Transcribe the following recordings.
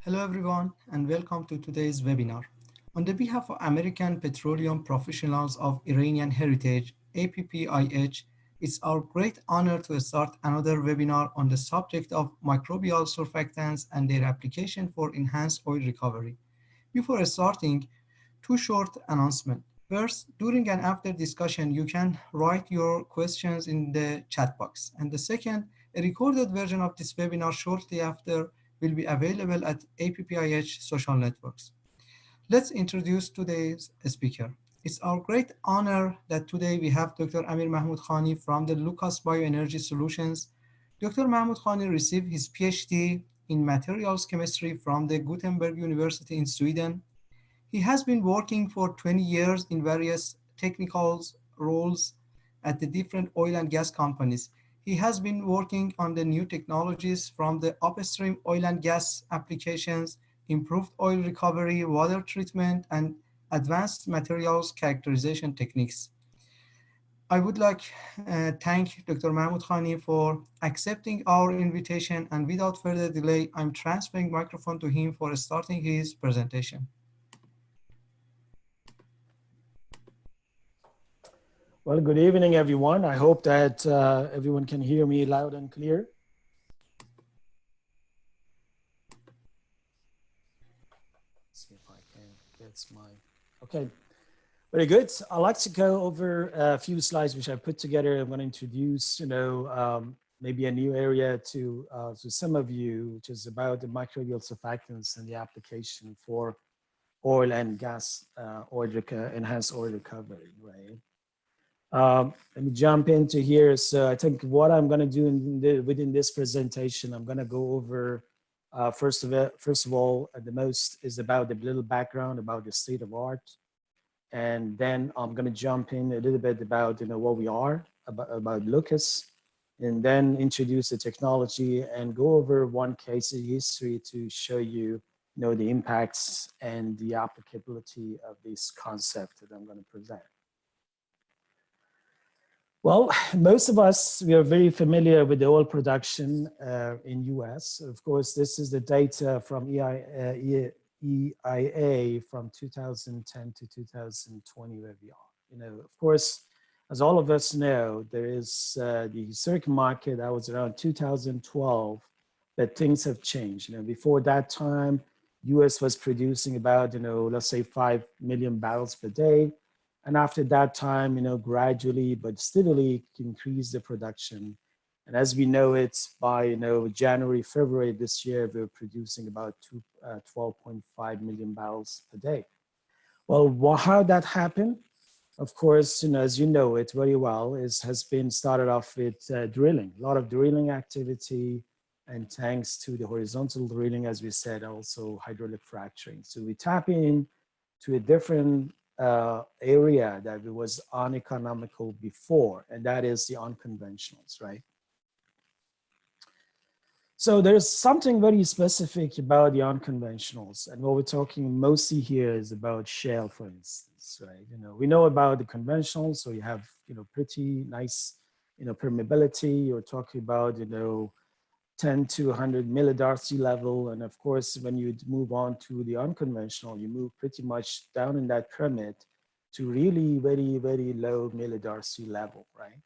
Hello everyone and welcome to today's webinar. On the behalf of American Petroleum Professionals of Iranian Heritage, APPIH, it's our great honor to start another webinar on the subject of microbial surfactants and their application for enhanced oil recovery. Before starting, two short announcements. First, during and after discussion, you can write your questions in the chat box. And the second, a recorded version of this webinar shortly after will be available at APPIH social networks. Let's introduce today's speaker. It's our great honor that today we have Dr. Amir Mahmoudkhani from the Locus Bioenergy Solutions. Dr. Mahmoudkhani received his PhD in materials chemistry from the Gutenberg University in Sweden. He has been working for 20 years in various technical roles at the different oil and gas companies. He has been working on the new technologies from the upstream oil and gas applications, improved oil recovery, water treatment, and advanced materials characterization techniques. I would like to thank Dr. Mahmoudkhani for accepting our invitation, and without further delay, I'm transferring microphone to him for starting his presentation. Well, good evening, everyone. I hope that everyone can hear me loud and clear. Let's see if I can get my, okay. Very good. I'd like to go over a few slides which I put together. I'm going to introduce, maybe a new area to some of you, which is about the microbial surfactants and the application for oil and gas, enhanced oil recovery, right? Let me jump into here. So I think what I'm going to do within this presentation, I'm going to go over, first of all, the most is about the little background about the state of art. And then I'm going to jump in a little bit about, what we are, about Locus, and then introduce the technology and go over one case in history to show you, the impacts and the applicability of this concept that I'm going to present. Well, most of us, we are very familiar with the oil production in US. Of course, this is the data from EIA from 2010 to 2020 where we are. Of course, as all of us know, there is the historic market that was around 2012, but things have changed. Before that time, US was producing about, let's say 5 million barrels per day. And after that time, gradually but steadily increase the production. And as we know it, by January, February this year, we're producing about 12.5 million barrels per day. Well, how that happened? Of course, as you know it very well, has been started off with drilling, a lot of drilling activity, and thanks to the horizontal drilling, as we said, also hydraulic fracturing. So we tap in to a different area that was uneconomical before, and that is the unconventionals, right? So there's something very specific about the unconventionals, and what we're talking mostly here is about shale, for instance, right? We know about the conventionals, so you have, pretty nice, permeability. You're talking about, 10 to 100 millidarcy level. And of course, when you move on to the unconventional, you move pretty much down in that pyramid to really very, very low millidarcy level, right?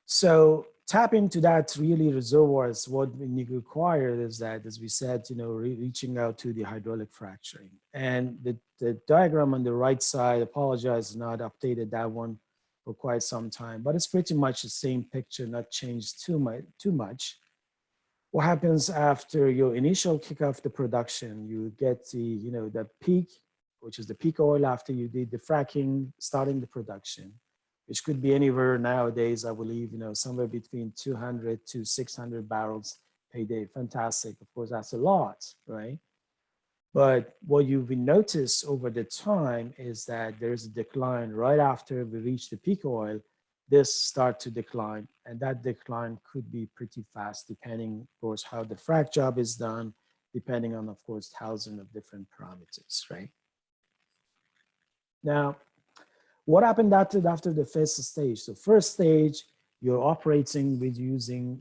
So tap into that really reservoirs. What we require is that, as we said, reaching out to the hydraulic fracturing. And the diagram on the right side, apologize, not updated that one for quite some time, but it's pretty much the same picture, not changed too much. What happens after your initial kickoff the production? You get the peak, which is the peak oil after you did the fracking, starting the production, which could be anywhere nowadays, I believe, somewhere between 200 to 600 barrels per day. Fantastic. Of course, that's a lot, right? But what you've noticed over the time is that there's a decline right after we reach the peak oil. This start to decline, and that decline could be pretty fast depending, of course, how the frac job is done, depending on, of course, thousands of different parameters, right? Now, what happened after the first stage? So first stage, you're operating with using,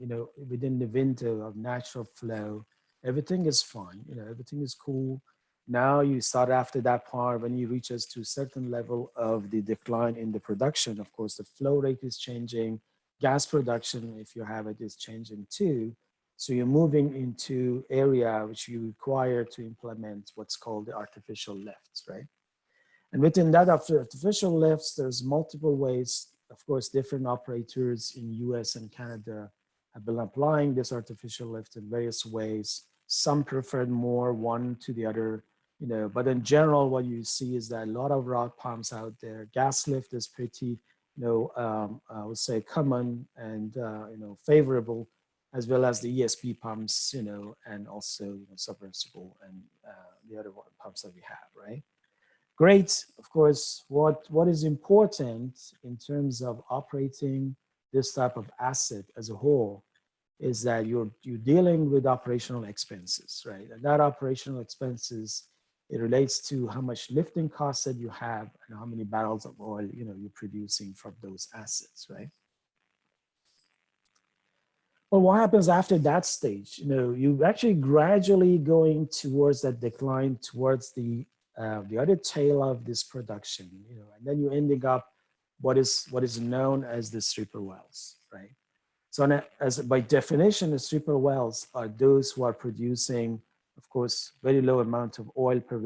within the window of natural flow, everything is fine, everything is cool. Now you start after that part, when you reaches to a certain level of the decline in the production, of course, the flow rate is changing, gas production, if you have it, is changing too. So you're moving into area which you require to implement what's called the artificial lifts, right? And within that artificial lifts, there's multiple ways. Of course, different operators in US and Canada have been applying this artificial lift in various ways. Some preferred more one to the other, but in general, what you see is that a lot of rod pumps out there. Gas lift is pretty, I would say common and, favorable, as well as the ESP pumps, and also submersible and the other pumps that we have, right? Great. Of course, what is important in terms of operating this type of asset as a whole is that you're dealing with operational expenses, right? And that operational expenses, it relates to how much lifting costs that you have and how many barrels of oil you're producing from those assets, right? Well, what happens after that stage? You actually gradually going towards that decline, towards the other tail of this production, and then you're ending up what is known as the stripper wells, right? So as by definition, the stripper wells are those who are producing, of course, very low amount of oil per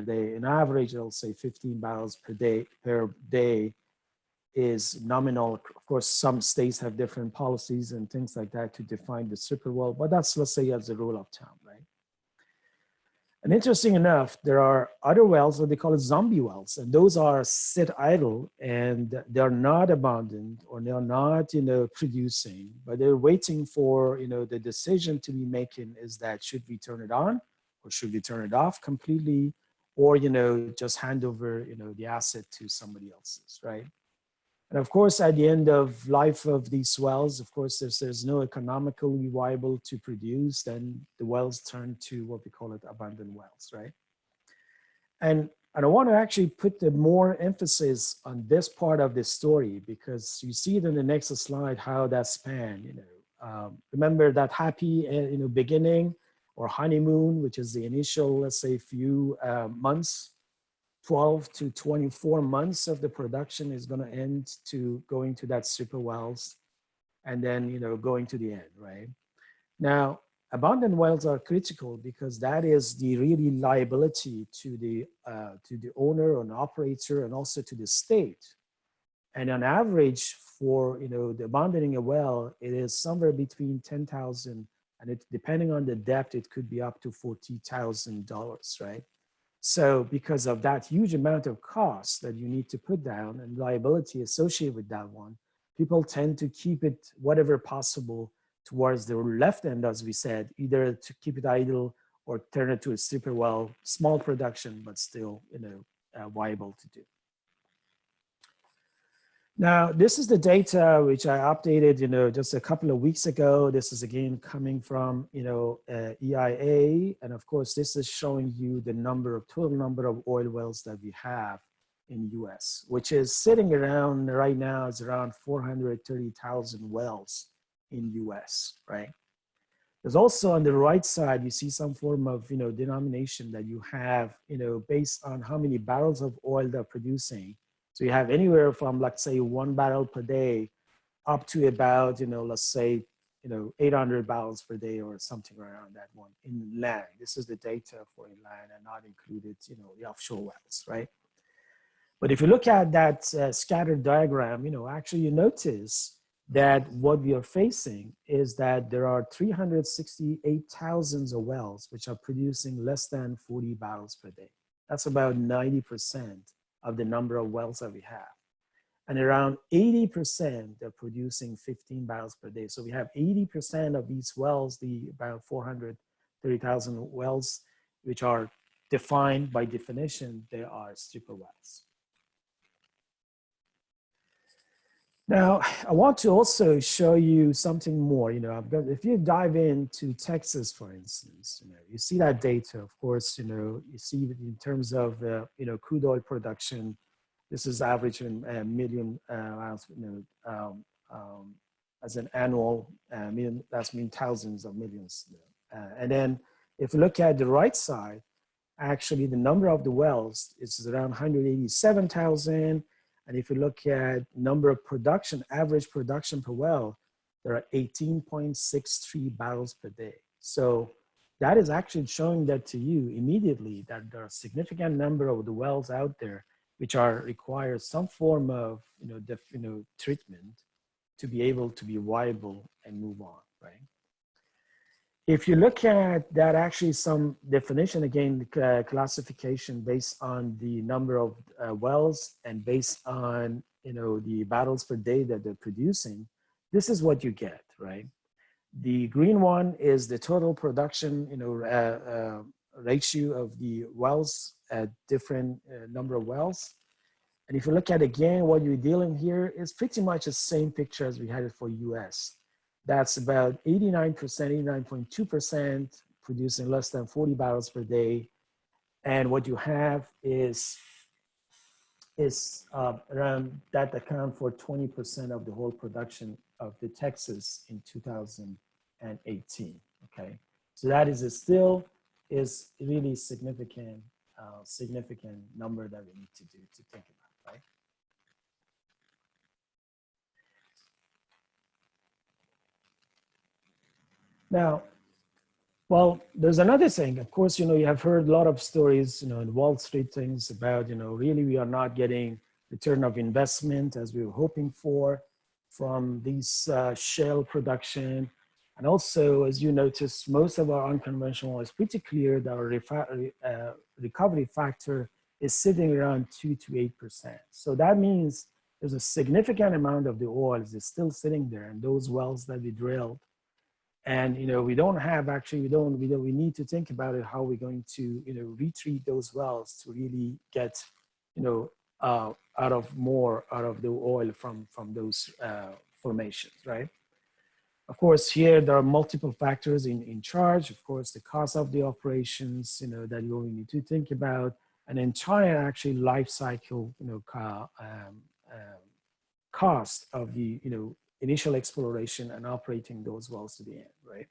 day. In average, I'll say 15 barrels per day is nominal. Of course, some states have different policies and things like that to define the stripper well, but that's, let's say, as a rule of thumb, right? And interesting enough, there are other wells that they call it zombie wells, and those are sit idle and they're not abandoned or they're not, producing, but they're waiting for, the decision to be making is that should we turn it on or should we turn it off completely, or, just hand over, the asset to somebody else's, right? And of course, at the end of life of these wells, of course, there's no economically viable to produce, then the wells turn to what we call it abandoned wells, right? And I want to actually put the more emphasis on this part of this story because you see it in the next slide, how that span, remember that happy, beginning or honeymoon, which is the initial, let's say, few months, 12 to 24 months of the production is going to end to going to that super wells and then, going to the end, right? Now, abandoned wells are critical because that is the really liability to the owner or an operator and also to the state. And on average for, the abandoning a well, it is somewhere between 10,000 and it, depending on the depth, it could be up to $40,000, right? So because of that huge amount of cost that you need to put down and liability associated with that one, people tend to keep it whatever possible towards the left end, as we said, either to keep it idle or turn it to a super well, small production, but still, viable to do. Now, this is the data which I updated, just a couple of weeks ago. This is again coming from, EIA. And of course, this is showing you the total number of oil wells that we have in US, which is sitting around right now is around 430,000 wells in US, right? There's also on the right side, you see some form of, denomination that you have, based on how many barrels of oil they're producing. So you have anywhere from, let's say, 1 barrel per day up to about, let's say, 800 barrels per day or something around that one in land. This is the data for inland and not included, the offshore wells, right? But if you look at that scattered diagram, actually you notice that what we are facing is that there are 368,000 of wells which are producing less than 40 barrels per day. That's about 90% of the number of wells that we have. And around 80% are producing 15 barrels per day. So we have 80% of these wells, the about 430,000 wells, which are defined by definition, they are stripper wells. Now, I want to also show you something more. If you dive into Texas, for instance, you see that data. Of course, you see in terms of crude oil production. This is average in million as an annual million. That's mean thousands of millions. And then If you look at the right side, actually the number of the wells is around 187,000. And if you look at number of production, average production per well, there are 18.63 barrels per day. So that is actually showing that to you immediately that there are a significant number of the wells out there which require some form of treatment to be able to be viable and move on, right? If you look at that, actually some definition, again, classification based on the number of wells and based on, the barrels per day that they're producing, this is what you get, right? The green one is the total production, ratio of the wells at different number of wells. And if you look at, again, what you're dealing here is pretty much the same picture as we had it for US. That's about 89%, 89.2% producing less than 40 barrels per day. And what you have is around that account for 20% of the whole production of the Texas in 2018, okay? So that is still is really significant, significant number that we need to think about, right? Now, well, there's another thing. Of course, you have heard a lot of stories, in Wall Street things about, really we are not getting return of investment as we were hoping for from these shale production. And also, as you notice, most of our unconventional is pretty clear that our recovery factor is sitting around 2 to 8%. So that means there's a significant amount of the oil is still sitting there, and those wells that we drilled. And we don't have we need to think about it, how we're going to retreat those wells to really get out of the oil from those formations, right? Of course, here there are multiple factors in charge. Of course, the cost of the operations, that you only need to think about, an entire actually life cycle, cost of the initial exploration and operating those wells to the end, right?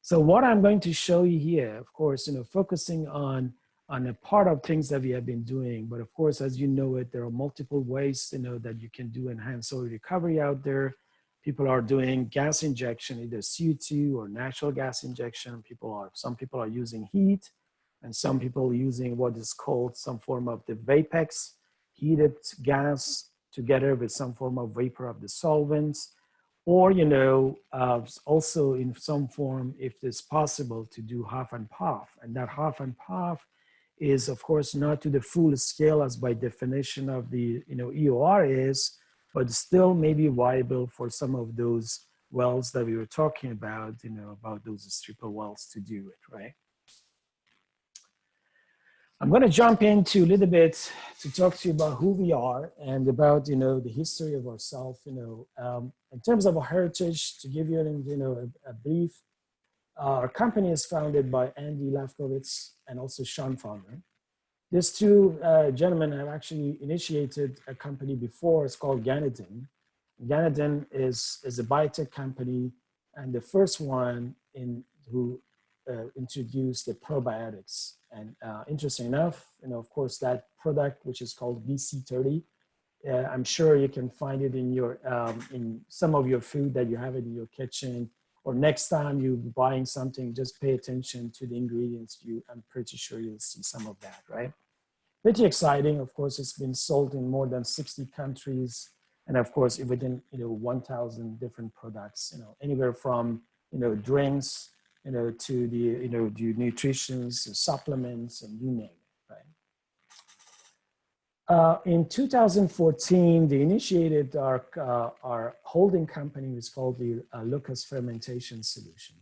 So what I'm going to show you here, of course, focusing on a part of things that we have been doing, but of course, as you know it, there are multiple ways, that you can do enhanced oil recovery out there. People are doing gas injection, either CO2 or natural gas injection. Some people are using heat, and some people are using what is called some form of the VAPEX, heated gas, together with some form of vapor of the solvents, or also in some form, if it's possible, to do half and puff. And that half and puff is, of course, not to the full scale as by definition of the EOR is, but still may be viable for some of those wells that we were talking about, about those stripper wells to do it, right? I'm going to jump into a little bit to talk to you about who we are and about, the history of ourselves, in terms of our heritage. To give you a brief, our company is founded by Andy Lafkowitz and also Sean Farmer. These two gentlemen have actually initiated a company before. It's called Ganadin. Ganadin is a biotech company, and the first one who introduced the probiotics. And interesting enough, of course, that product, which is called BC30, I'm sure you can find it in your in some of your food that you have it in your kitchen, or next time you're buying something, just pay attention to the ingredients. I'm pretty sure you'll see some of that, right? Pretty exciting. Of course, it's been sold in more than 60 countries, and of course, within 1,000 different products. Anywhere from drinks, to the nutritions, supplements, and you name it, right? In 2014, they initiated our holding company, is called the Locus Fermentation Solution.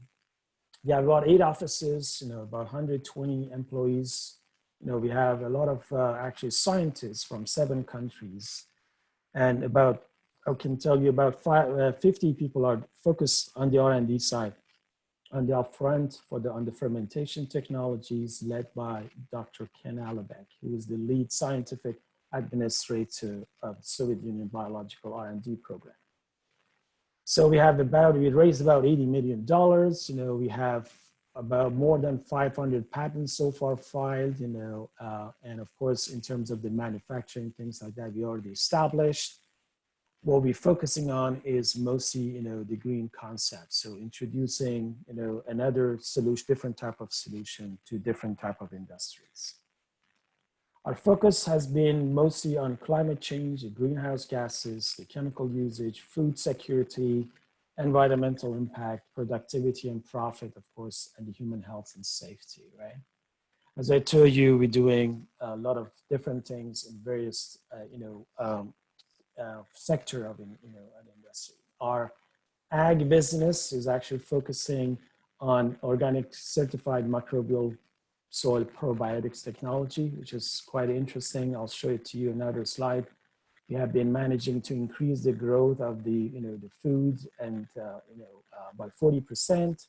We have about 8 offices, about 120 employees. We have a lot of actually scientists from 7 countries, and I can tell you about 50 people are focused on the R&D side. On the upfront on the fermentation technologies, led by Dr. Ken Alabek, who is the lead scientific administrator of the Soviet Union Biological R&D program. So we raised about $80 million. We have about more than 500 patents so far filed, you know, and of course, in terms of the manufacturing, things like that, we already established. What we're focusing on is mostly, you know, the green concept. So introducing, you know, another solution, different type of solution to different type of industries. Our focus has been mostly on climate change, the greenhouse gases, the chemical usage, food security, environmental impact, productivity and profit, of course, and the human health and safety, right? As I told you, we're doing a lot of different things in various, sector of, an industry. Our ag business is actually focusing on organic certified microbial soil probiotics technology, which is quite interesting. I'll show it to you another slide. We have been managing to increase the growth of the, the food and, by 40%.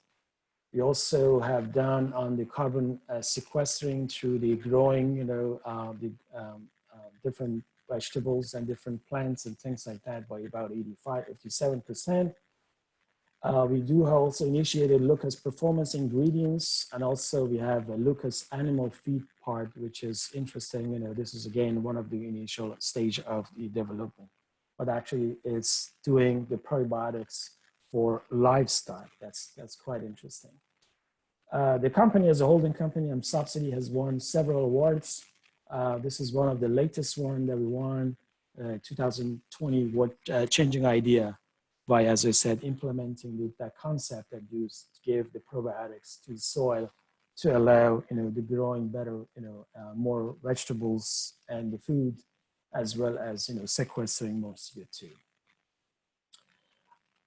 We also have done on the carbon sequestering through the growing, different vegetables and different plants and things like that by about 57%. We do also initiated Locus performance ingredients, and also we have a Locus animal feed part, which is interesting. This is again one of the initial stage of the development, but actually it's doing the probiotics for livestock. That's quite interesting. The company as a holding company and subsidy has won several awards. This is one of the latest one that we won, 2020, changing idea by, as I said, implementing that concept that you give the probiotics to the soil to allow, the growing better, more vegetables and the food, as well as, sequestering more CO2.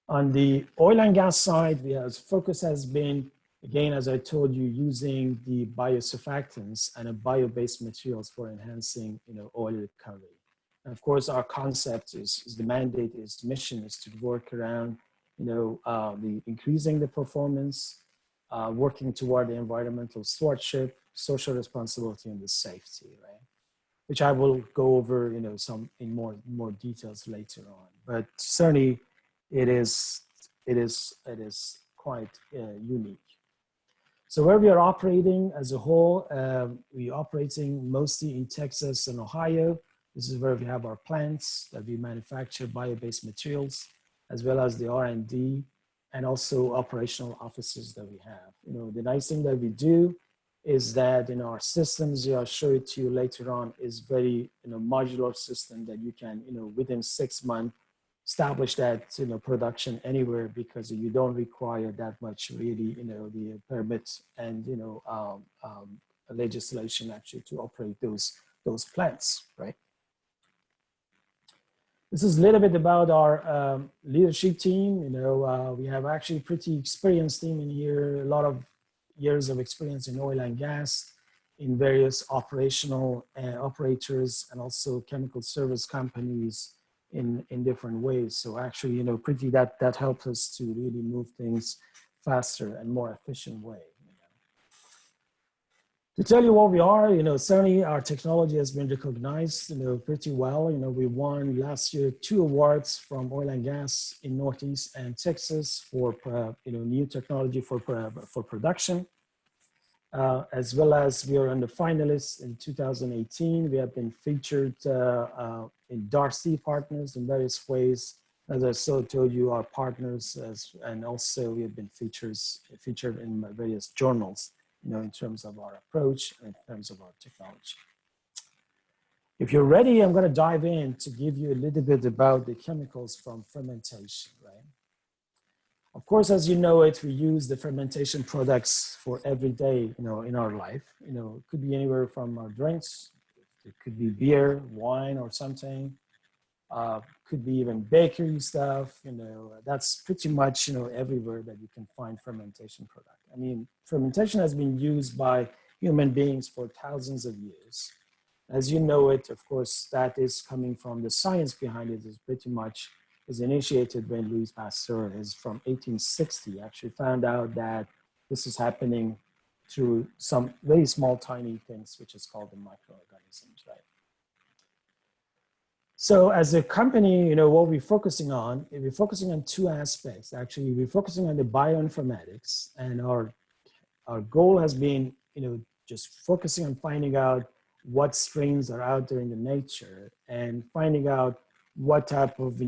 On the oil and gas side, focus has been, again, as I told you, using the biosurfactants and bio-based materials for enhancing, oil recovery. And of course, our concept is the mandate, is the mission is to work around, the increasing the performance, working toward the environmental stewardship, social responsibility, and the safety, right? Which I will go over, some in more details later on. But certainly, it is quite unique. So where we are operating as a whole, we're operating mostly in Texas and Ohio. This is where we have our plants that we manufacture bio-based materials, as well as the R&D, and also operational offices that we have. The nice thing that we do is that our systems, I'll show it to you later on, is very modular system that you can within 6 months establish that production anywhere, because you don't require that much really the permits and legislation actually to operate those plants, right? This is a little bit about our leadership team. We have actually pretty experienced team in here, a lot of years of experience in oil and gas, in various operational operators, and also chemical service companies in different ways. So actually, pretty that helps us to really move things faster and more efficient way. To tell you what we are, certainly our technology has been recognized, pretty well. We won last year 2 awards from oil and gas in Northeast and Texas for, new technology for production, as well as we are on the finalists in 2018. We have been featured in Darcy Partners in various ways. As I told you, our partners, and also we have been featured in various journals, in terms of our approach and in terms of our technology. If you're ready, I'm going to dive in to give you a little bit about the chemicals from fermentation, right? Of course, as you know it, we use the fermentation products for every day, in our life. It could be anywhere from our drinks. It could be beer, wine, or something. Could be even bakery stuff. That's pretty much, everywhere that you can find fermentation product. I mean, fermentation has been used by human beings for thousands of years. As you know it, of course, that is coming from the science behind it, is pretty much is initiated when Louis Pasteur is from 1860, actually found out that this is happening through some very small, tiny things, which is called the microorganisms, right? So as a company, what we're focusing on, we're focusing on 2 aspects. Actually, we're focusing on the bioinformatics and our our goal has been, just focusing on finding out what strains are out there in the nature and finding out what type of,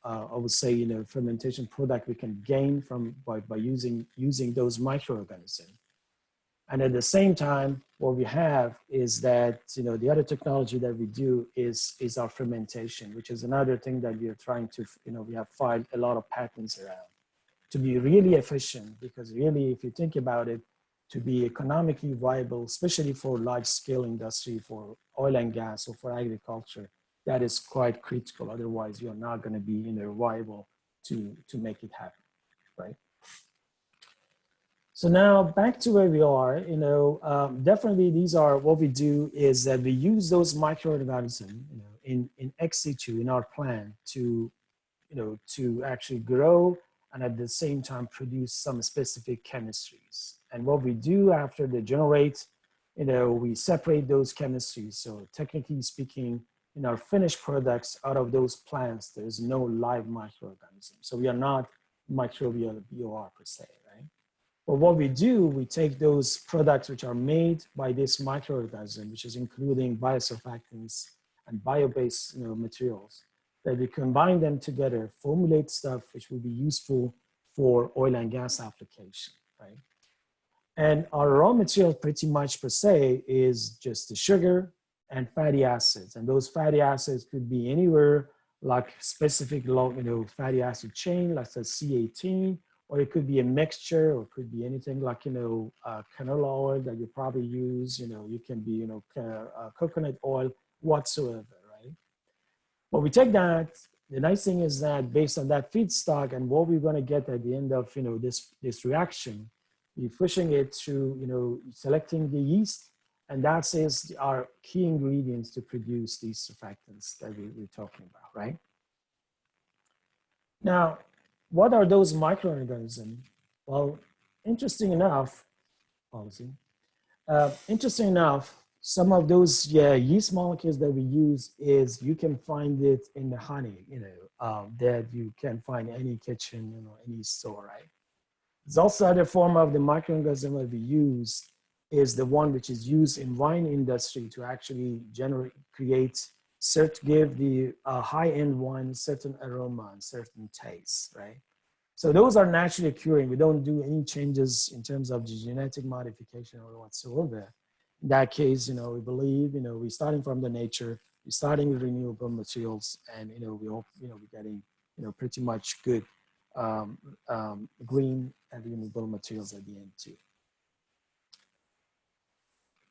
I would say, fermentation product we can gain from by using those microorganisms. And at the same time, what we have is that, the other technology that we do is our fermentation, which is another thing that we are trying to, we have filed a lot of patents around to be really efficient, because really, if you think about it, to be economically viable, especially for large scale industry, for oil and gas or for agriculture, that is quite critical. Otherwise, you're not going to be viable to make it happen, right? So now back to where we are, definitely these are what we do is that we use those microorganisms, in ex situ in our plant to, to actually grow and at the same time produce some specific chemistries. And what we do after they generate, we separate those chemistries. So technically speaking, in our finished products out of those plants, there's no live microorganism. So we are not microbial BOR per se, right? But what we do, we take those products which are made by this microorganism, which is including biosurfactants and bio-based materials, that we combine them together, formulate stuff which will be useful for oil and gas application, right? And our raw material pretty much per se is just the sugar and fatty acids. And those fatty acids could be anywhere like specific fatty acid chain, like the C18, or it could be a mixture, or it could be anything like, canola oil that you probably use, you can be, coconut oil whatsoever, right? But we take that, the nice thing is that based on that feedstock and what we're going to get at the end of, this reaction, we're pushing it through, selecting the yeast, and that is our key ingredients to produce these surfactants that we're talking about, right? Now, what are those microorganisms? Well, interesting enough, some of those yeast molecules that we use is you can find it in the honey, that you can find any kitchen, any store, right? There's also other form of the microorganism that we use is the one which is used in wine industry to actually give the high-end wine certain aroma and certain taste, right? So those are naturally occurring. We don't do any changes in terms of the genetic modification or whatsoever. In that case, we believe, we're starting from the nature, we're starting with renewable materials, and, we hope, we're getting, pretty much good green and renewable materials at the end too.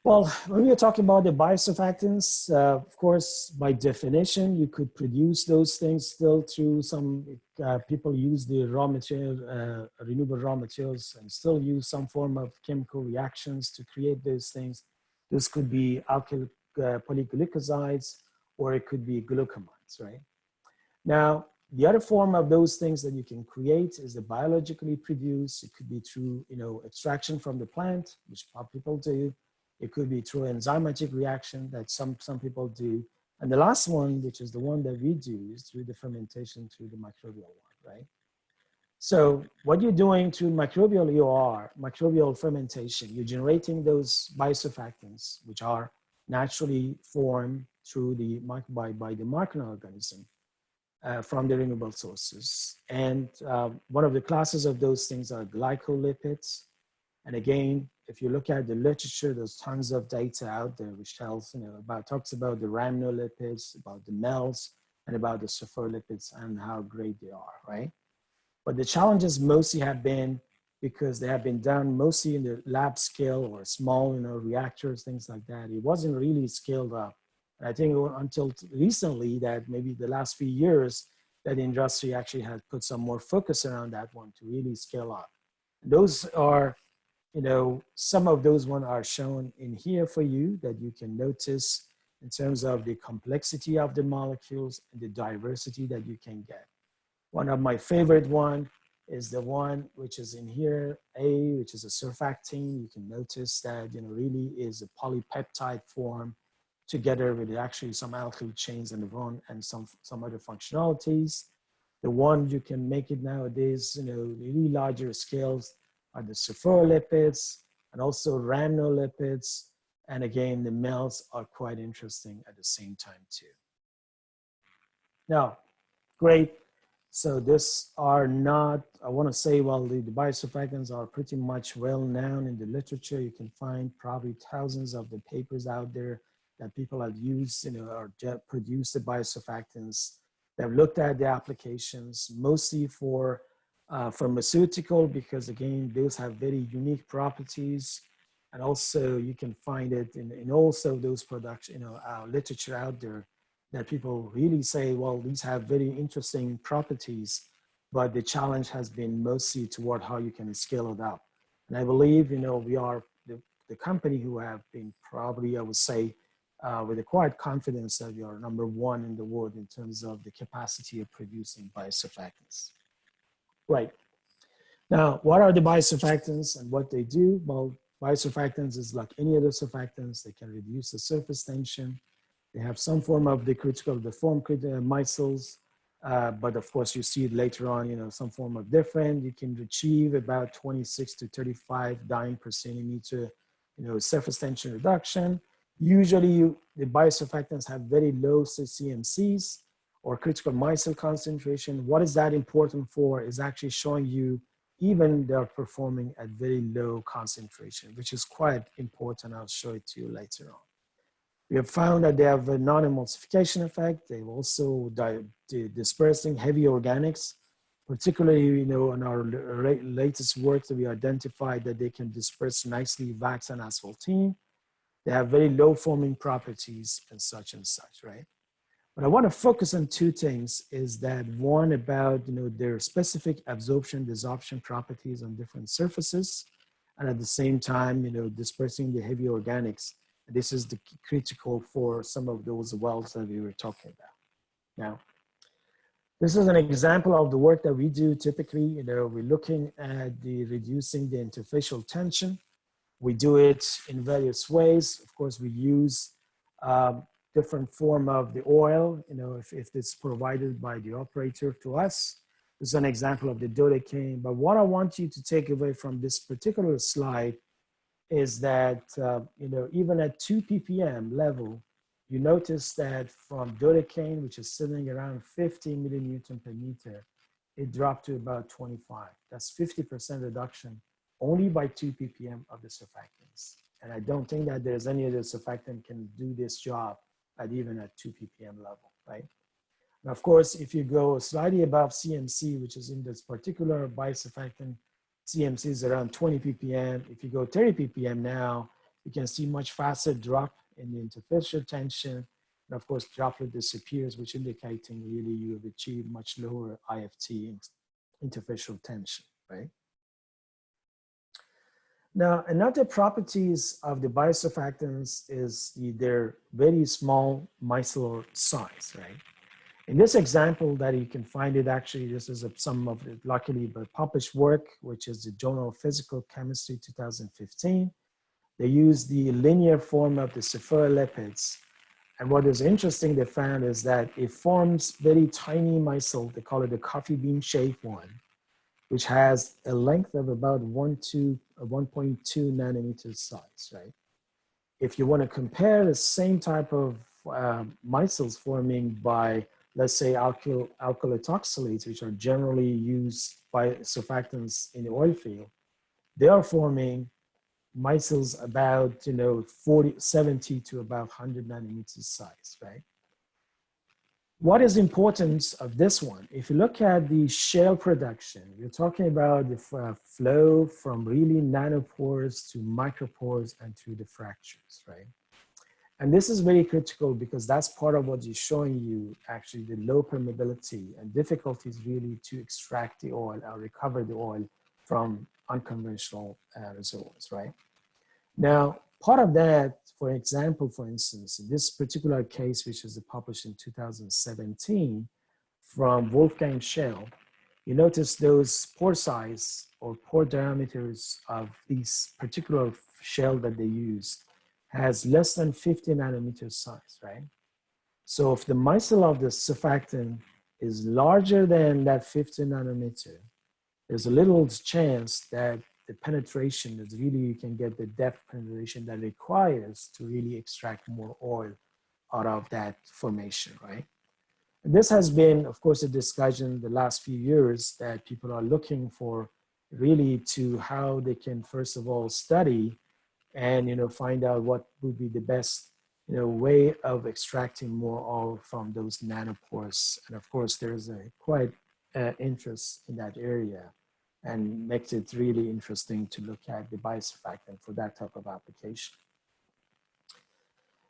Well, when we are talking about the biosurfactants, of course, by definition, you could produce those things still through some, people use the raw material, renewable raw materials, and still use some form of chemical reactions to create those things. This could be alkyl polyglycosides, or it could be glucamides, right? Now, the other form of those things that you can create is the biologically produced. It could be through, extraction from the plant, which people do. It could be through enzymatic reaction that some people do. And the last one, which is the one that we do, is through the fermentation through the microbial one, right? So what you're doing through microbial EOR, microbial fermentation, you're generating those biosurfactants, which are naturally formed through by the microorganism from the renewable sources. And one of the classes of those things are glycolipids. And again, if you look at the literature, there's tons of data out there which tells, talks about the rhamnolipids, about the MELs, and about the sophorolipids and how great they are, right? But the challenges mostly have been because they have been done mostly in the lab scale or small, reactors, things like that. It wasn't really scaled up. And I think until recently, that maybe the last few years, that the industry actually has put some more focus around that one to really scale up. Those are, some of those ones are shown in here for you that you can notice in terms of the complexity of the molecules and the diversity that you can get. One of my favorite one is the one which is in here, A, which is a surfactant. You can notice that, really is a polypeptide form together with actually some alkyl chains and some other functionalities. The one you can make it nowadays, really larger scales, are the sophorolipids and also rhamnolipids. And again, the melts are quite interesting at the same time too. Now, great. So this are not, I want to say, well, the biosurfactants are pretty much well known in the literature. You can find probably thousands of the papers out there that people have used, or produced the biosurfactants. They've looked at the applications mostly for pharmaceutical, because again, those have very unique properties. And also you can find it in also those production, literature out there that people really say, well, these have very interesting properties, but the challenge has been mostly toward how you can scale it up. And I believe, we are the company who have been probably, I would say, with a quiet confidence that we are #1 in the world in terms of the capacity of producing biosurfactants. Right. Now, what are the biosurfactants and what they do? Well, biosurfactants is like any other surfactants. They can reduce the surface tension. They have some form of the critical deform micelles, but of course you see it later on, some form of different. You can achieve about 26 to 35 dyne per centimeter, surface tension reduction. Usually the biosurfactants have very low CMCs or critical micelle concentration. What is that important for is actually showing you even they're performing at very low concentration, which is quite important. I'll show it to you later on. We have found that they have a non-emulsification effect. They've also dispersing heavy organics, particularly, in our latest work that we identified that they can disperse nicely wax and asphaltene. They have very low forming properties and such, right? But I want to focus on two things is that one about, their specific absorption, desorption properties on different surfaces. And at the same time, dispersing the heavy organics. This is the critical for some of those wells that we were talking about. Now, this is an example of the work that we do typically. We're looking at the reducing the interfacial tension. We do it in various ways. Of course, we use different form of the oil, if it's provided by the operator to us. This is an example of the dodecane. But what I want you to take away from this particular slide is that, even at 2 ppm level, you notice that from dodecane, which is sitting around 50 millinewton per meter, it dropped to about 25. That's 50% reduction only by 2 ppm of the surfactants. And I don't think that there's any other surfactant can do this job even at 2 ppm level, right? And of course, if you go slightly above CMC, which is in this particular biosurfactant, CMC is around 20 ppm. If you go 30 ppm now, you can see much faster drop in the interfacial tension. And of course, droplet disappears, which indicating really you have achieved much lower IFT interfacial tension, right? Now, another properties of the biosurfactants is their very small micellar size, right? In this example that you can find it, actually, this is some of the luckily but published work, which is the Journal of Physical Chemistry 2015. They use the linear form of the sophorolipids. And what is interesting they found is that it forms very tiny micelle, they call it the coffee bean shaped one, which has a length of about 1.2 nanometers size, right? If you want to compare the same type of micelles forming by, let's say, alkyletoxylates, which are generally used by surfactants in the oil field, they are forming micelles about, 70 to about 100 nanometers size, right? What is importance of this one? If you look at the shale production, you're talking about the flow from really nanopores to micropores and to the fractures, right? And this is very critical because that's part of what is showing you actually the low permeability and difficulties really to extract the oil or recover the oil from unconventional reservoirs, right? Now, part of that, for example, for instance, in this particular case, which is published in 2017 from Wolfgang Shale, you notice those pore size or pore diameters of these particular shale that they use has less than 50 nanometer size, right? So if the micelle of the surfactant is larger than that 50 nanometer, there's a little chance that the penetration is really, you can get the depth penetration that requires to really extract more oil out of that formation, right? And this has been, of course, a discussion the last few years that people are looking for really to how they can, first of all, study and, find out what would be the best, way of extracting more oil from those nanopores. And of course, there's a quite interest in that area and makes it really interesting to look at the biosurfactant for that type of application.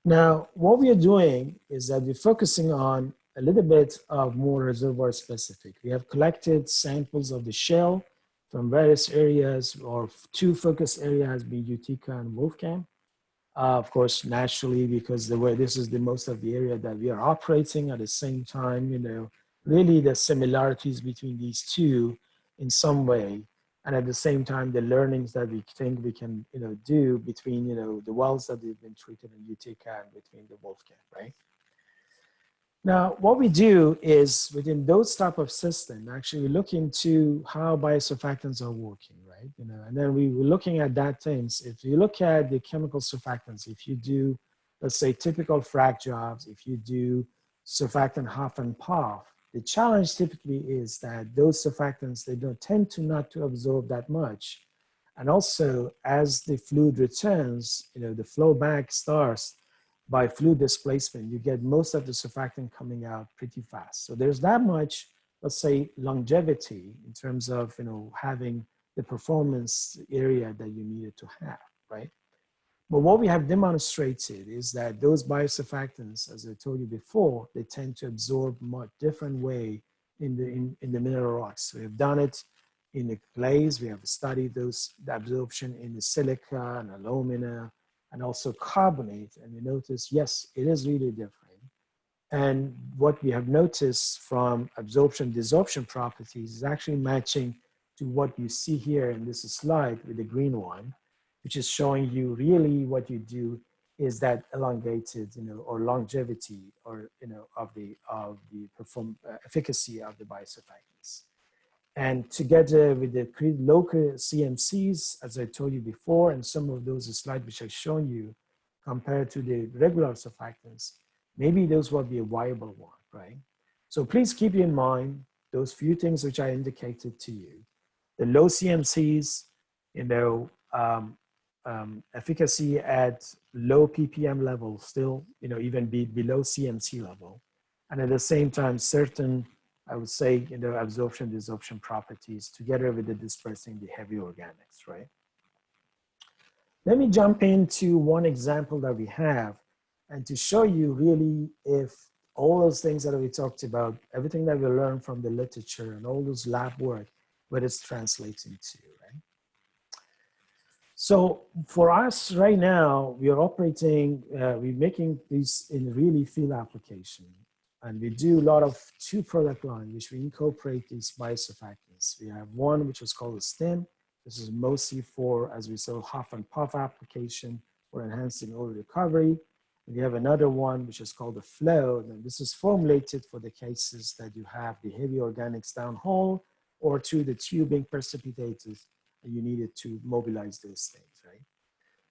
Now, what we are doing is that we're focusing on a little bit of more reservoir specific. We have collected samples of the shale from various areas, or two focus areas being Utica and Wolfcamp. Of course, naturally, because the way this is the most of the area that we are operating at the same time, really the similarities between these two in some way. And at the same time, the learnings that we think we can, do between, the wells that have been treated in Utica and between the Wolfcamp, right? Now, what we do is within those type of system, actually we look into how biosurfactants are working, right? And then we were looking at that things. If you look at the chemical surfactants, if you do, let's say, typical frac jobs, if you do surfactant half and puff, the challenge typically is that those surfactants, they don't tend to not to absorb that much. And also, as the fluid returns, the flow back starts by fluid displacement, you get most of the surfactant coming out pretty fast. So there's that much, let's say, longevity in terms of, having the performance area that you needed to have, right? But what we have demonstrated is that those biosurfactants, as I told you before, they tend to absorb much different way in the mineral rocks. So we've done it in the clays. We have studied the absorption in the silica and alumina, and also carbonate, and we notice, yes, it is really different. And what we have noticed from absorption, desorption properties is actually matching to what you see here in this slide with the green one, which is showing you really what you do is that elongated, or longevity, or, of the efficacy of the biosurfactants. And together with the local CMCs, as I told you before, and some of those slides which I've shown you, compared to the regular surfactants, maybe those will be a viable one, right? So please keep in mind those few things which I indicated to you. The low CMCs, efficacy at low ppm level, still, even be below CMC level. And at the same time, certain, I would say, absorption, desorption properties together with the dispersing the heavy organics, right? Let me jump into one example that we have and to show you really if all those things that we talked about, everything that we learned from the literature and all those lab work, what it's translating to, right? So for us right now, we are operating, we're making these in really field application. And we do a lot of two product lines, which we incorporate these biosurfactants. We have one, which is called a stem. This is mostly for, as we saw, half and puff application for enhancing oil recovery. And we have another one, which is called the flow. And this is formulated for the cases that you have the heavy organics downhole or through the tubing precipitators, and you needed to mobilize those things, right?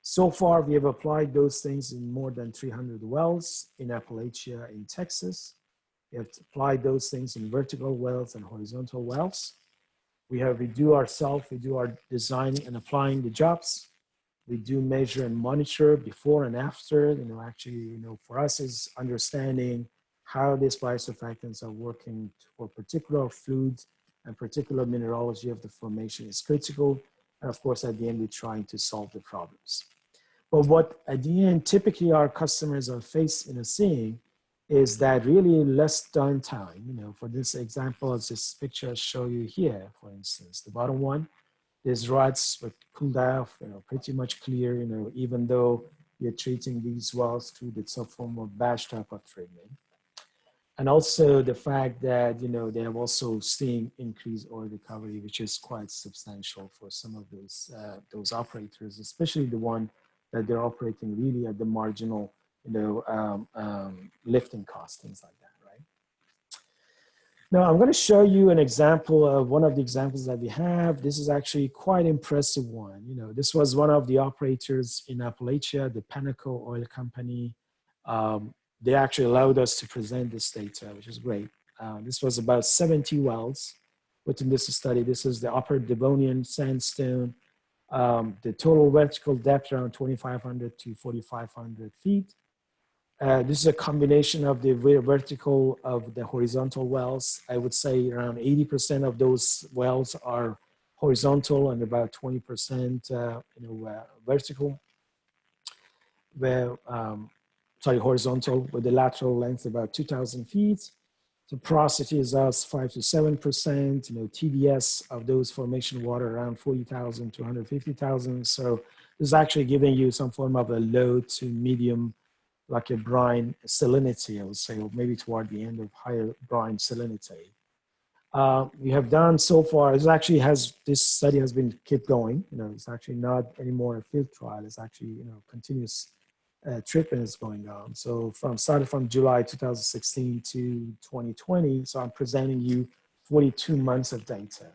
So far, we have applied those things in more than 300 wells in Appalachia in Texas. We have applied those things in vertical wells and horizontal wells. We do our designing and applying the jobs. We do measure and monitor before and after. Actually, for us is understanding how these biosurfactants are working for particular fluids and particular mineralogy of the formation is critical. And of course, at the end, we're trying to solve the problems. But what at the end, typically our customers are seeing is that really less downtime. For this example, as this picture I show you here, for instance, the bottom one, there's rods with cooled off, pretty much clear, even though you're treating these wells through some form of batch type of treatment. And also the fact that, they have also seen increased oil recovery, which is quite substantial for some of those operators, especially the one that they're operating really at the marginal, lifting costs, things like that, right? Now I'm going to show you an example of one of the examples that we have. This is actually quite impressive one. You know, this was one of the operators in Appalachia, the Pinnacle Oil Company. They actually allowed us to present this data, which is great. This was about 70 wells within this study. This is the Upper Devonian Sandstone. The total vertical depth around 2,500 to 4,500 feet. This is a combination of the vertical of the horizontal wells. I would say around 80% of those wells are horizontal and about 20% vertical. Where, horizontal with the lateral length about 2,000 feet. The porosity is us 5 to 7%. You know, TDS of those formation water around 40,000 to 150,000. So this is actually giving you some form of a low to medium, like a brine salinity, I would say, or maybe toward the end of higher brine salinity. We have done so far, this study has been kept going. You know, it's actually not anymore a field trial. It's actually, you know, continuous treatment is going on. So started from July 2016 to 2020. So I'm presenting you 42 months of data.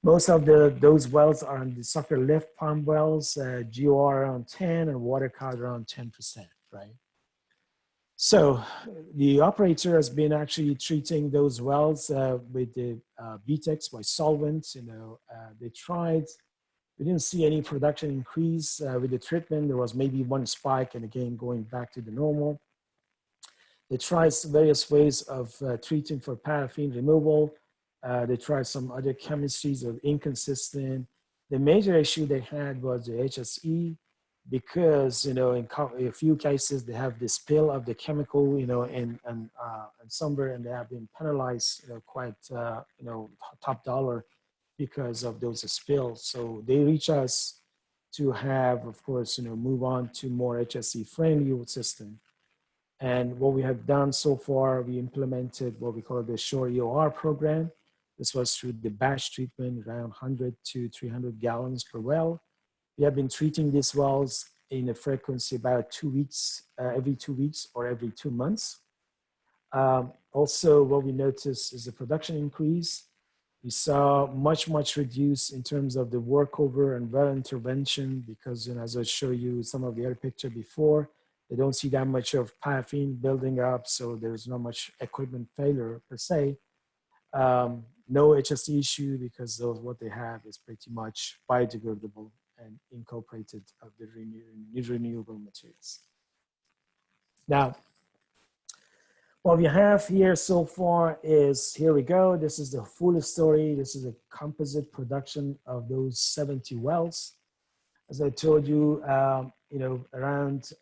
Most of those wells are on the sucker lift pump wells, GOR around 10 and water count around 10%, right? So the operator has been actually treating those wells with the BTEX by solvents. You know, they tried. We didn't see any production increase with the treatment. There was maybe one spike, and again going back to the normal. They tried various ways of treating for paraffin removal. They tried some other chemistries that were inconsistent. The major issue they had was the HSE, because, you know, in a few cases they have the spill of the chemical, you know, and somewhere, and they have been penalized, you know, quite, you know, top dollar because of those spills. So they reach us to have, of course, you know, move on to more HSE friendly system. And what we have done so far, we implemented what we call the AssurEOR program. This was through the batch treatment, around 100 to 300 gallons per well. We have been treating these wells in a frequency about 2 weeks, every 2 weeks or every 2 months. Also, what we noticed is the production increase. We saw much reduced in terms of the workover and well intervention, because, you know, as I show you some of the other picture before, they don't see that much of paraffin building up, so there's not much equipment failure per se. No HSE issue, because what they have is pretty much biodegradable and incorporated of the renewable materials. Now, what we have here so far is, here we go. This is the full story. This is a composite production of those 70 wells. As I told you, you know, around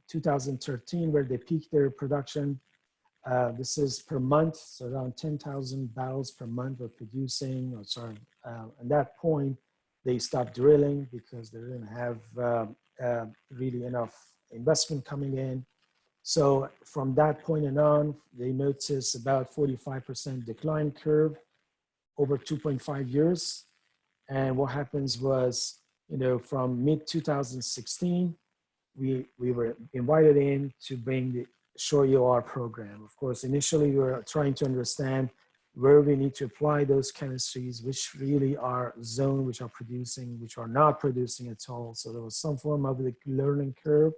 2013, where they peaked their production. This is per month, so around 10,000 barrels per month of producing. At that point, they stopped drilling because they didn't have really enough investment coming in. So from that point on, they noticed about 45% decline curve over 2.5 years. And what happens was, you know, from mid 2016, we were invited in to bring the AssurEOR program. Of course, initially we were trying to understand where we need to apply those chemistries, which really are zone, which are producing, which are not producing at all. So there was some form of the learning curve.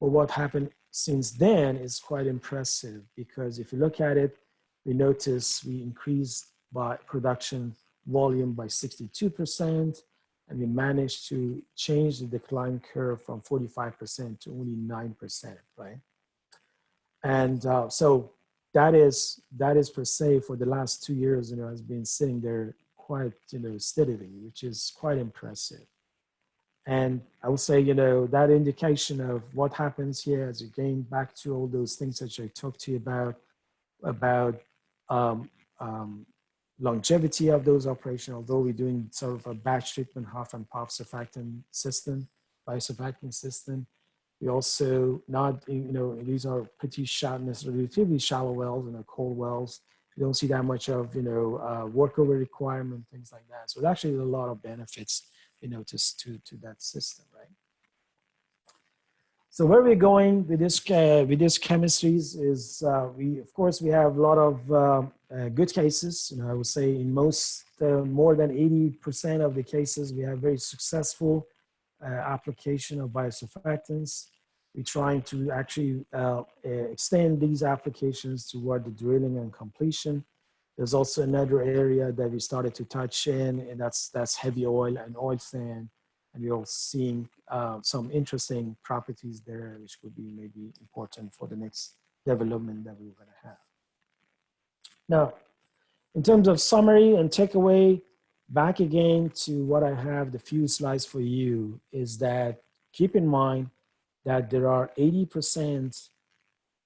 But what happened since then is quite impressive, because if you look at it, we notice we increased by production volume by 62%, and we managed to change the decline curve from 45% to only 9%, right? And so that is per se for the last 2 years, you know, has been sitting there quite, you know, steadily, which is quite impressive. And I would say, you know, that indication of what happens here, as again, back to all those things that I talked to you about longevity of those operations, although we're doing sort of a batch treatment, half and puff surfactant system, biosurfactant system. We also not, you know, these are pretty shallow, relatively shallow wells, you know, cold wells. You don't see that much of, you know, workover requirement, things like that. So actually there's a lot of benefits, you know, to that system, right? So where we're going with this chemistries is we of course we have a lot of good cases. You know, I would say in most more than 80% of the cases we have very successful application of biosurfactants. We're trying to actually extend these applications toward the drilling and completion. There's also another area that we started to touch in, and that's heavy oil and oil sand. And we're all seeing some interesting properties there, which could be maybe important for the next development that we're going to have. Now, in terms of summary and takeaway, back again to what I have, the few slides for you, is that keep in mind that there are 80%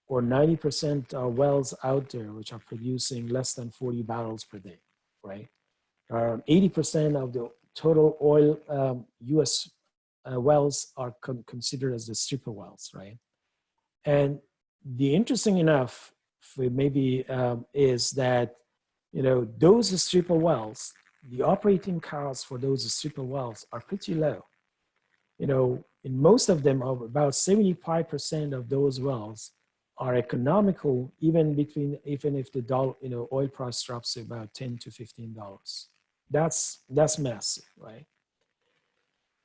or 90% of wells out there which are producing less than 40 barrels per day, right? 80% of the total oil US wells are considered as the stripper wells, right? And the interesting enough for maybe is that, you know, those stripper wells, the operating costs for those stripper wells are pretty low. You know, in most of them, about 75% of those wells are economical, even if the oil price drops to about $10 to $15. That's massive, right?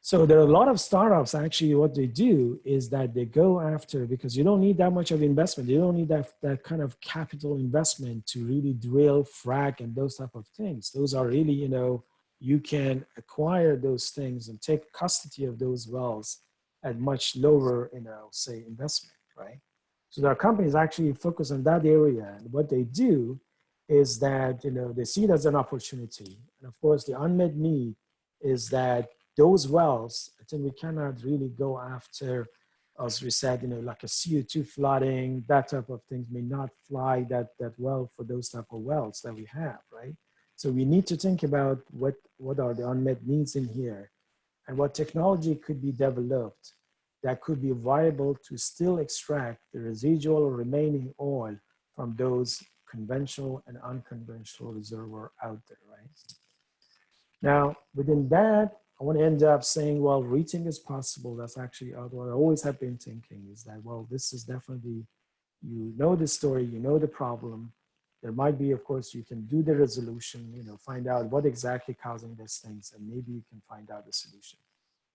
So there are a lot of startups actually, what they do is that they go after, because you don't need that much of investment. You don't need that kind of capital investment to really drill, frack, and those type of things. Those are really, you know, you can acquire those things and take custody of those wells at much lower, you know, say investment, right? So there are companies actually focus on that area. And what they do is that, you know, they see it as an opportunity. And of course, the unmet need is that those wells, I think we cannot really go after, as we said, you know, like a CO2 flooding, that type of things may not fly that well for those type of wells that we have, right? So we need to think about what are the unmet needs in here and what technology could be developed that could be viable to still extract the residual or remaining oil from those conventional and unconventional reservoir out there, right? Now, within that, I want to end up saying, well, rethink is possible. That's actually what I always have been thinking is that, well, this is definitely, you know the story, you know the problem. There might be, of course, you can do the resolution, you know, find out what exactly causing these things, and maybe you can find out the solution.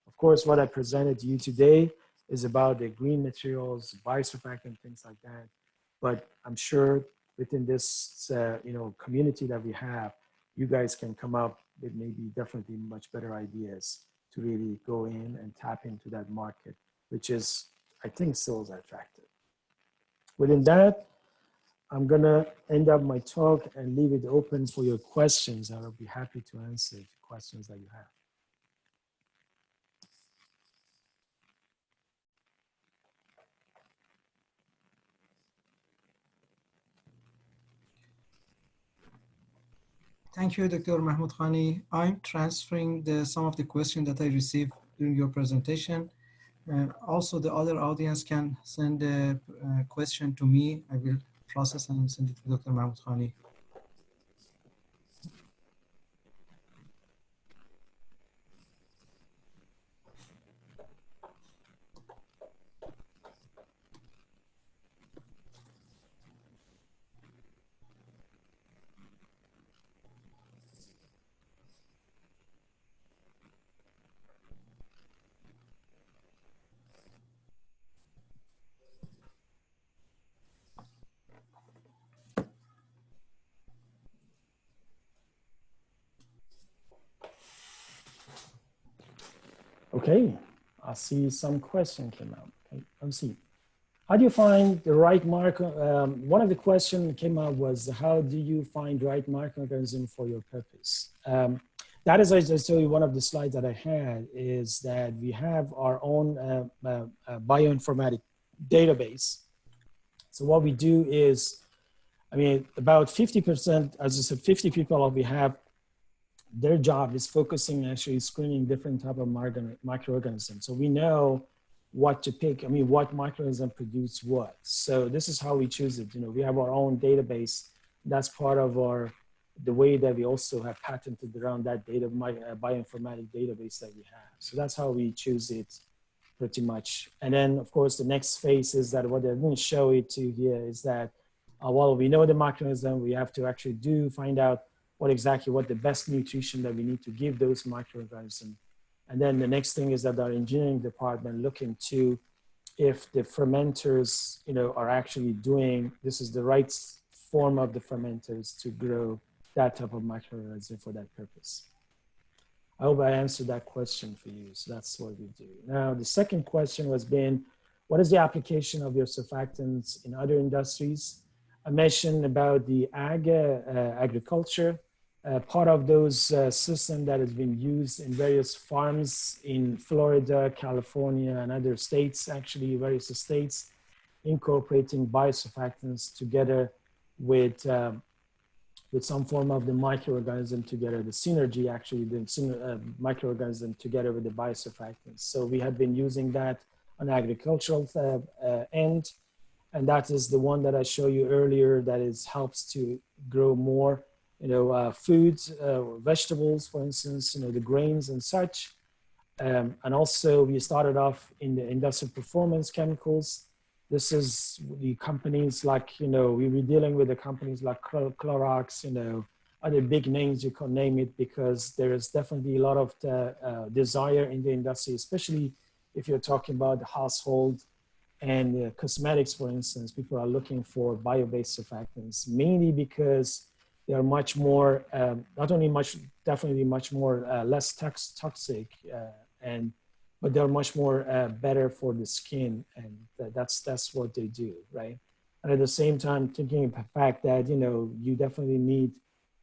Of course, what I presented to you today is about the green materials, biosurfactant, things like that. But I'm sure within this, you know, community that we have, you guys can come up with maybe definitely much better ideas to really go in and tap into that market, which is, I think, still is attractive. Within that, I'm gonna end up my talk and leave it open for your questions. I'll be happy to answer the questions that you have. Thank you, Dr. Mahmoudkhani. I'm transferring some of the questions that I received during your presentation. Also, the other audience can send a question to me. I will process and send it to Dr. Mahmoudkhani. Okay, I see some question came out. Okay, let's see. How do you find the right one of the questions came out was, how do you find right microorganism for your purpose? That is, as I told you, one of the slides that I had is that we have our own bioinformatics database. So what we do is, I mean, about 50%, as I said, 50 people we have, their job is focusing actually screening different type of microorganisms. So we know what to pick. I mean, what microorganism produce what. So this is how we choose it. You know, we have our own database. That's part of the way that we also have patented around that bioinformatic database that we have. So that's how we choose it. pretty much. And then, of course, the next phase is that what I'm going to show it to here is that, while we know the microorganism, we have to actually find out what the best nutrition that we need to give those microorganisms. And then the next thing is that our engineering department look into if the fermenters, are actually this is the right form of the fermenters to grow that type of microorganism for that purpose. I hope I answered that question for you. So that's what we do. Now, the second question was what is the application of your surfactants in other industries? I mentioned about the agriculture. Part of those systems that has been used in various farms in Florida, California, and other states, actually various states, incorporating biosurfactants together with some form of the microorganism together, the synergy actually, the microorganism together with the biosurfactants. So we have been using that on agricultural end, and that is the one that I showed you earlier that helps to grow more, foods, vegetables, for instance, the grains and such. And also we started off in the industrial performance chemicals. This is the companies like, we were dealing with the companies like Clorox, other big names, you can name it, because there is definitely a lot of desire in the industry, especially if you're talking about the household and cosmetics, for instance. People are looking for bio-based surfactants, mainly because they are much more, definitely much more less toxic, but they're much more better for the skin, and that's what they do, right? And at the same time, thinking of the fact that, you definitely need,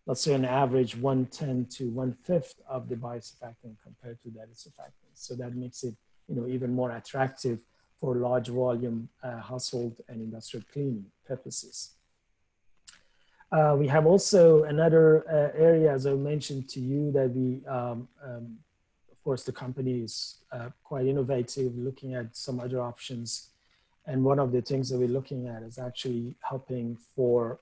let's say on average, 1/10 to 1/5 of the biosurfactant compared to that surfactant. So that makes it, even more attractive for large volume household and industrial cleaning purposes. We have also another area, as I mentioned to you, that we, of course, the company is quite innovative, looking at some other options. And one of the things that we're looking at is actually helping we're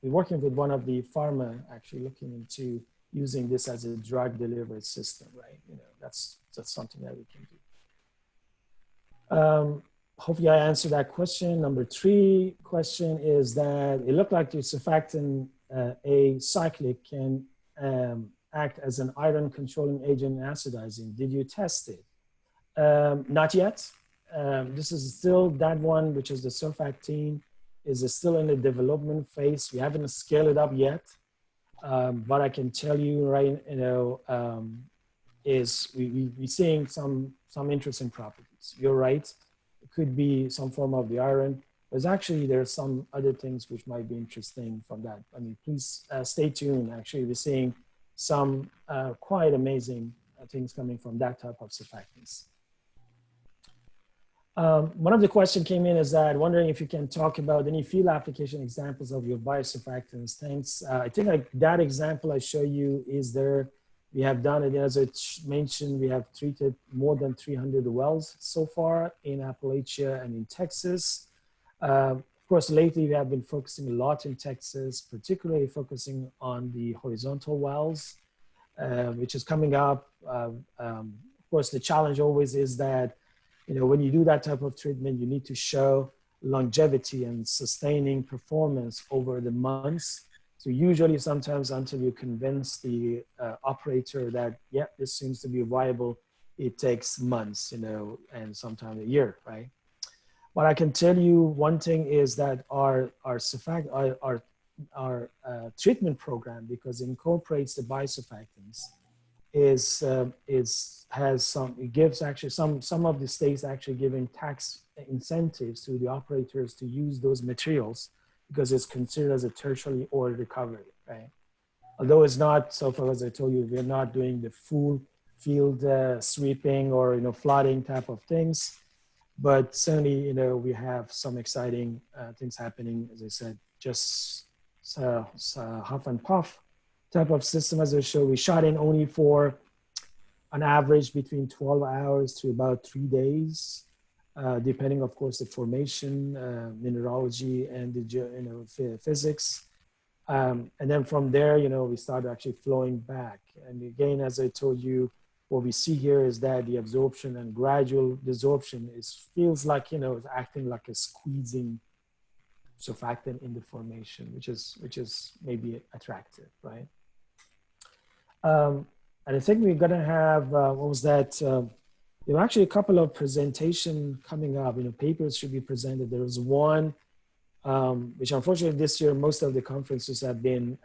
working with one of the pharma, actually looking into using this as a drug delivery system, right? That's something that we can do. Hopefully I answered that question. Number 3 question is that it looked like the surfactant acyclic can act as an iron controlling agent in acidizing. Did you test it? Not yet. This is still that one, which is the surfactant, is still in the development phase. We haven't scaled it up yet, but I can tell you right, is we're seeing some interesting properties. You're right. It could be some form of the iron. There's actually, there are some other things which might be interesting from that. I mean, please stay tuned. Actually, we're seeing some quite amazing things coming from that type of surfactants. One of the questions came in is that wondering if you can talk about any field application examples of your biosurfactants. Thanks. I think that example I show you is there. We have done it, as I mentioned, we have treated more than 300 wells so far in Appalachia and in Texas. Of course, lately we have been focusing a lot in Texas, particularly focusing on the horizontal wells, which is coming up. Of course, the challenge always is that, when you do that type of treatment, you need to show longevity and sustaining performance over the months. So usually sometimes until you convince the operator that, yeah, this seems to be viable, it takes months, and sometimes a year, right? But I can tell you one thing is that our treatment program, because it incorporates the biosurfactants, it gives actually some of the states actually giving tax incentives to the operators to use those materials, because it's considered as a tertiary oil recovery, right? Although it's not, so far as I told you, we're not doing the full field sweeping or, flooding type of things, but certainly, we have some exciting things happening, as I said, just huff and puff type of system. As I showed, we shot in only for an average between 12 hours to about 3 days. Depending, of course, the formation, mineralogy, and the physics. And then from there, we started actually flowing back. And again, as I told you, what we see here is that the absorption and gradual desorption feels like, it's acting like a squeezing surfactant in the formation, which is maybe attractive, right? And I think we're gonna have, what was that? There are actually a couple of presentations coming up, papers should be presented. There was one, which unfortunately this year, most of the conferences have been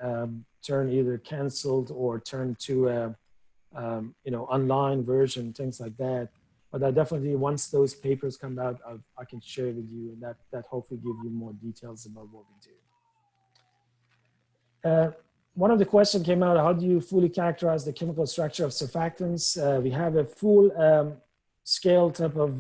turned either canceled or turned to online version, things like that. But I definitely, once those papers come out, I can share with you, and that hopefully give you more details about what we do. One of the questions came out, how do you fully characterize the chemical structure of surfactants? We have a full scale type of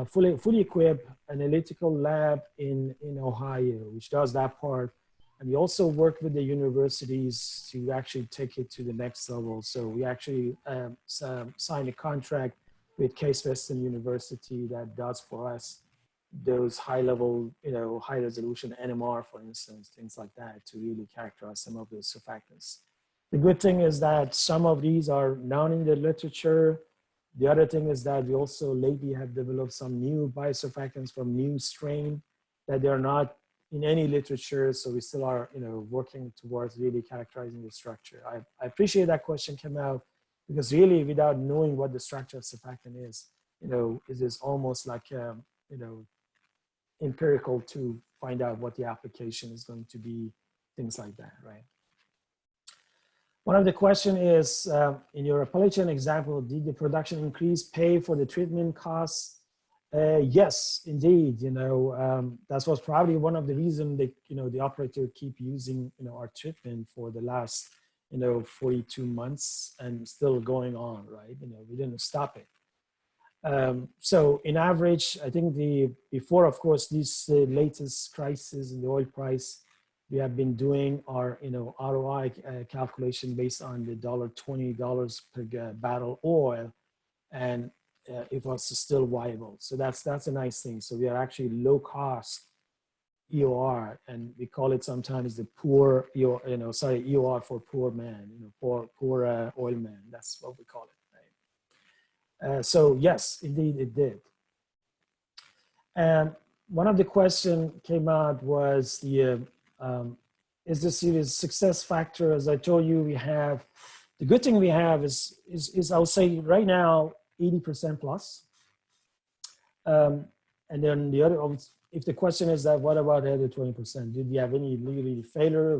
fully equipped analytical lab in Ohio, which does that part. And we also work with the universities to actually take it to the next level. So we actually signed a contract with Case Western University that does for us those high level, high resolution NMR, for instance, things like that, to really characterize some of those surfactants. The good thing is that some of these are known in the literature. The other thing is that we also lately have developed some new biosurfactants from new strain that they're not in any literature. So we still are, working towards really characterizing the structure. I appreciate that question came out, because really without knowing what the structure of surfactant is, it is almost like, empirical to find out what the application is going to be, things like that, right? One of the question is, in your Appalachian example, did the production increase pay for the treatment costs? Yes, indeed. That was probably one of the reasons that, the operator keep using, our treatment for the last, 42 months and still going on, right? We didn't stop it. So in average, I think before, of course, this latest crisis in the oil price, we have been doing our, ROI calculation based on the $20 per barrel oil, and it was still viable. So that's a nice thing. So we are actually low cost EOR, and we call it sometimes the poor, EOR for poor man, poor oil man. That's what we call it. Right? So yes, indeed it did. And one of the questions came out was is this a success factor? As I told you, the good thing we have is I would say right now, 80% plus. And then the other, if the question is that, what about the other 20%? Did we have any really failure?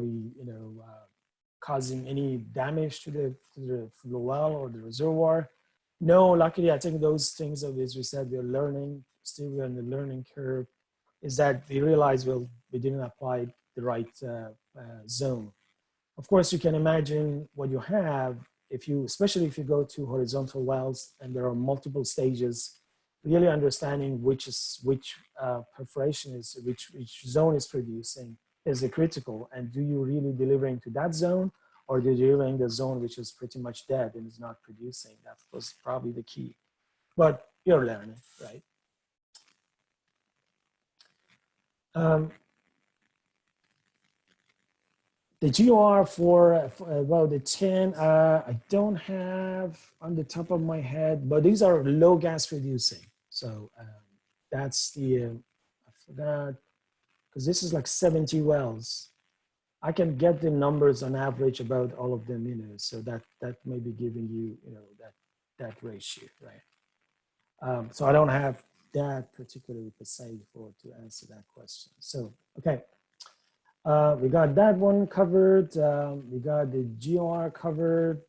Causing any damage to the well or the reservoir? No, luckily, I think those things, as we said, we're learning, still we're in the learning curve, is that we realized, well, we didn't apply the right zone. Of course, you can imagine what you have, especially if you go to horizontal wells and there are multiple stages, really understanding which perforation is, which zone is producing is critical. And do you really delivering to that zone, or do you delivering the zone which is pretty much dead and is not producing? That was probably the key. But you're learning, right? The GOR for well, the 10, I don't have on the top of my head, but these are low gas reducing. So that's I forgot, because this is like 70 wells. I can get the numbers on average about all of them, so that may be giving you, that ratio, right? So I don't have that particularly per se to answer that question. So, okay. We got that one covered. We got the GOR covered.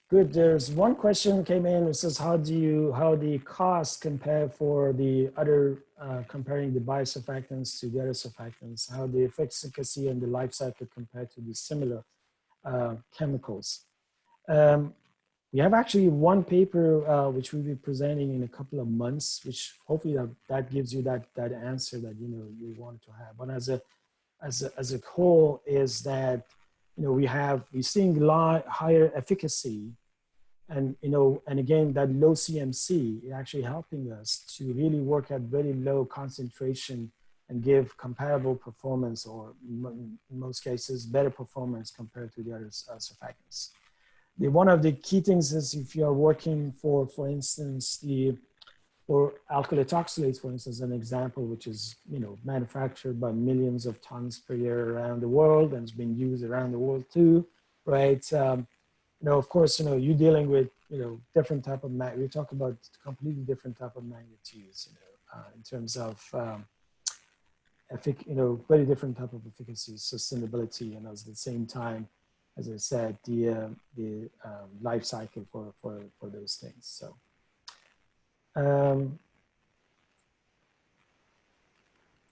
Good. There's one question came in. It says, how the cost compare for the other, comparing the biosurfactants to the other surfactants, how the efficacy and the life cycle compare to the similar chemicals. We have actually one paper which we'll be presenting in a couple of months, which hopefully that gives you that answer that you want to have. But as a whole is that we're seeing higher efficacy, and and again that low CMC is actually helping us to really work at very low concentration and give comparable performance, or in most cases, better performance compared to the other surfactants. One of the key things is if you are working for instance, for alkyl ethoxylates, for instance, an example, which is, manufactured by millions of tons per year around the world and is being used around the world too, right? Of course, you're dealing with, different type of, we talk about completely different type of magnitudes, in terms of, very different type of efficacy, sustainability, and at the same time, as I said, the life cycle for those things. So,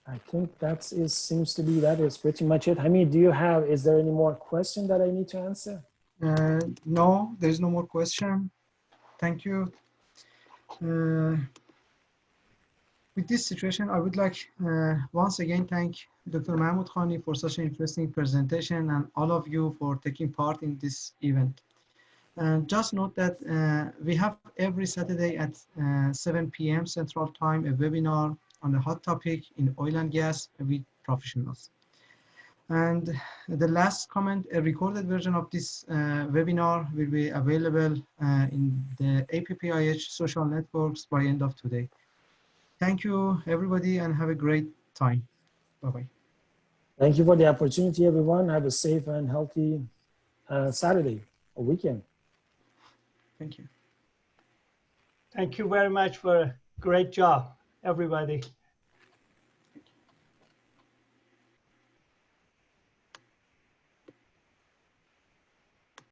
I think that seems to be, that is pretty much it. Hamid, is there any more question that I need to answer? No, there is no more question. Thank you. With this situation, I would like once again thank Dr. Mahmoudkhani for such an interesting presentation, and all of you for taking part in this event. And just note that we have every Saturday at 7 p.m. Central Time a webinar on a hot topic in oil and gas with professionals. And the last comment, a recorded version of this webinar will be available in the APPIH social networks by end of today. Thank you, everybody, and have a great time. Bye-bye. Thank you for the opportunity, everyone. Have a safe and healthy Saturday or weekend. Thank you. Thank you very much for a great job, everybody.